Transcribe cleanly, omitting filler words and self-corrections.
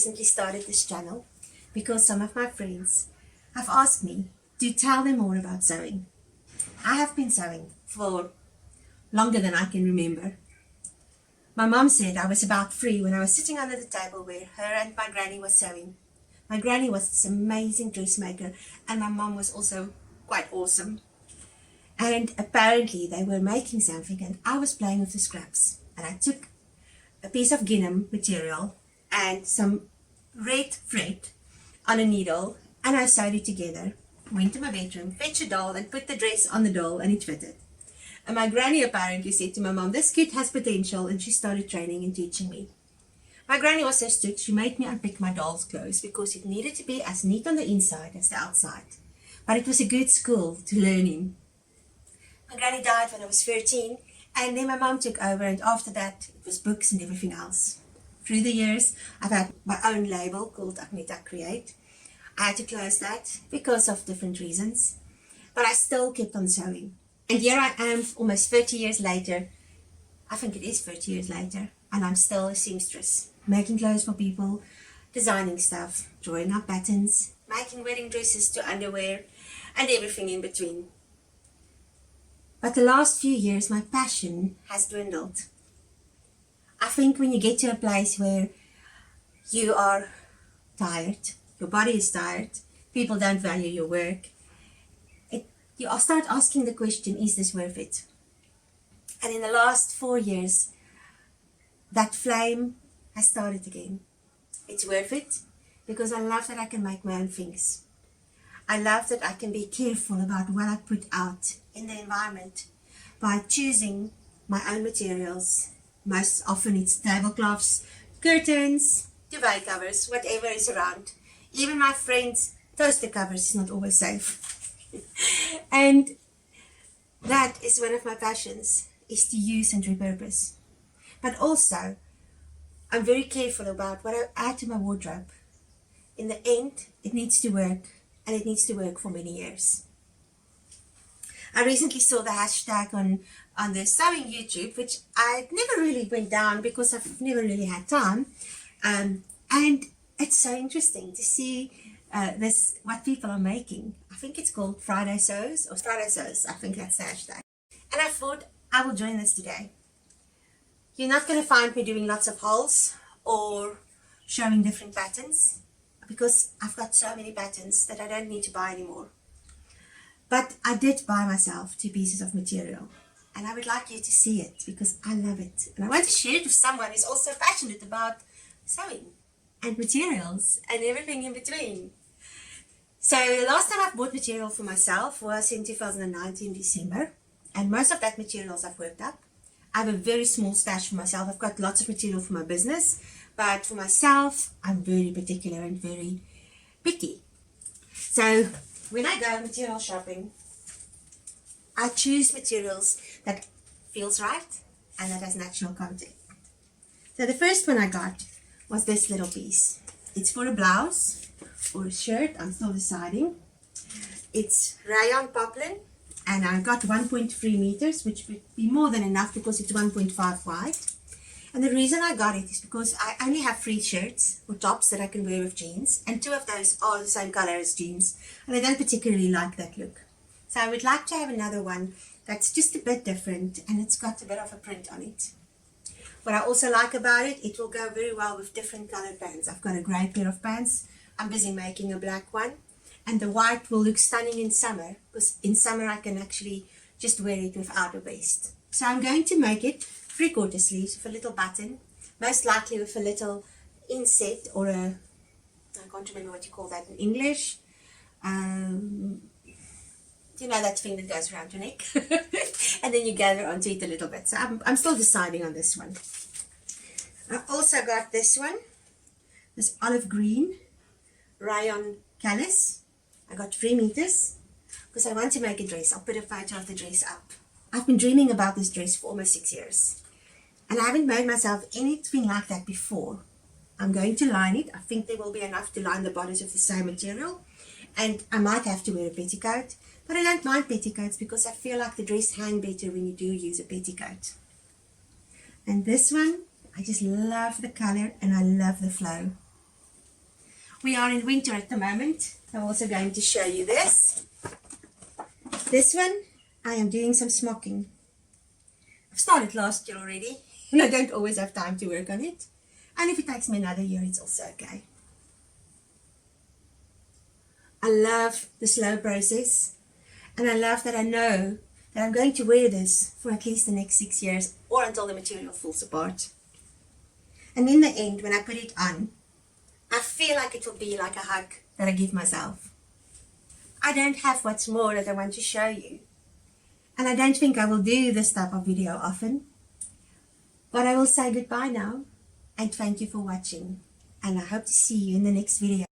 recently started this channel because some of my friends have asked me to tell them more about sewing. I have been sewing for longer than I can remember. My mom said I was about 3 when I was sitting under the table where her and my granny was sewing. My granny was this amazing dressmaker, and my mom was also quite awesome. And apparently they were making something, and I was playing with the scraps. And I took a piece of gingham material and some red thread on a needle, and I sewed it together. Went to my bedroom, fetched a doll, and put the dress on the doll, and it fitted. And my granny apparently said to my mom, "This kid has potential," and she started training and teaching me. My granny was so strict, she made me unpick my doll's clothes because it needed to be as neat on the inside as the outside. But it was a good school to learn in. My granny died when I was 13, and then my mom took over, and after that it was books and everything else. Through the years, I've had my own label called Agneta Create. I had to close that because of different reasons, but I still kept on sewing. And here I am almost 30 years later. I think it is 30 years later, and I'm still a seamstress, making clothes for people, designing stuff, drawing up patterns, making wedding dresses to underwear, and everything in between. But the last few years, my passion has dwindled. I think when you get to a place where you are tired, your body is tired, people don't value your work, you start asking the question, is this worth it? And in the last 4 years, that flame has started again. It's worth it because I love that I can make my own things. I love that I can be careful about what I put out in the environment by choosing my own materials. Most often it's tablecloths, curtains, duvet covers, whatever is around. Even my friend's toaster covers is not always safe. And that is one of my passions, is to use and repurpose. But also, I'm very careful about what I add to my wardrobe. In the end, it needs to work, and it needs to work for many years. I recently saw the hashtag on the sewing YouTube, which I never really went down because I've never really had time. And it's so interesting to see what people are making. I think it's called fridaysews, or fridaysews. I think that's the hashtag. And I thought I will join this today. You're not going to find me doing lots of hauls or showing different patterns because I've got so many patterns that I don't need to buy anymore. But I did buy myself 2 pieces of material, and I would like you to see it because I love it. And I want to share it with someone who's also passionate about sewing and materials and everything in between. So the last time I've bought material for myself was in 2019 December, and most of that materials I've worked up. I have a very small stash for myself. I've got lots of material for my business, but for myself, I'm very particular and very picky. So when I go material shopping, I choose materials that feels right and that has natural content. So the first one I got was this little piece. It's for a blouse or a shirt, I'm still deciding. It's rayon poplin, and I got 1.3 meters, which would be more than enough because it's 1.5 wide. And the reason I got it is because I only have 3 shirts or tops that I can wear with jeans, and 2 of those are the same color as jeans, and I don't particularly like that look. So I would like to have another one that's just a bit different, and it's got a bit of a print on it. What I also like about it, it will go very well with different colored pants. I've got a grey pair of pants. I'm busy making a black one. And the white will look stunning in summer, because in summer I can actually just wear it without a waist. So I'm going to make it 3/4 sleeves with a little button, most likely with a little inset or I can't remember what you call that in English. You know, that thing that goes around your neck. And then you gather onto it a little bit. So I'm still deciding on this one. I also got this one, this olive green rayon callus. I got 3 meters because I want to make a dress. I'll put a photo of the dress up. I've been dreaming about this dress for almost 6 years, and I haven't made myself anything like that before. I'm going to line it. I think there will be enough to line the bodice of the same material, and I might have to wear a petticoat, but I don't mind petticoats because I feel like the dress hang better when you do use a petticoat. And this one, I just love the color and I love the flow. We are in winter at the moment. I'm also going to show you this. This one, I am doing some smocking. I've started last year already, and I don't always have time to work on it. And if it takes me another year, it's also okay. I love the slow process, and I love that I know that I'm going to wear this for at least the next 6 years, or until the material falls apart. And in the end, when I put it on, I feel like it will be like a hug that I give myself. I don't have what's more that I want to show you. And I don't think I will do this type of video often. But I will say goodbye now, and thank you for watching. And I hope to see you in the next video.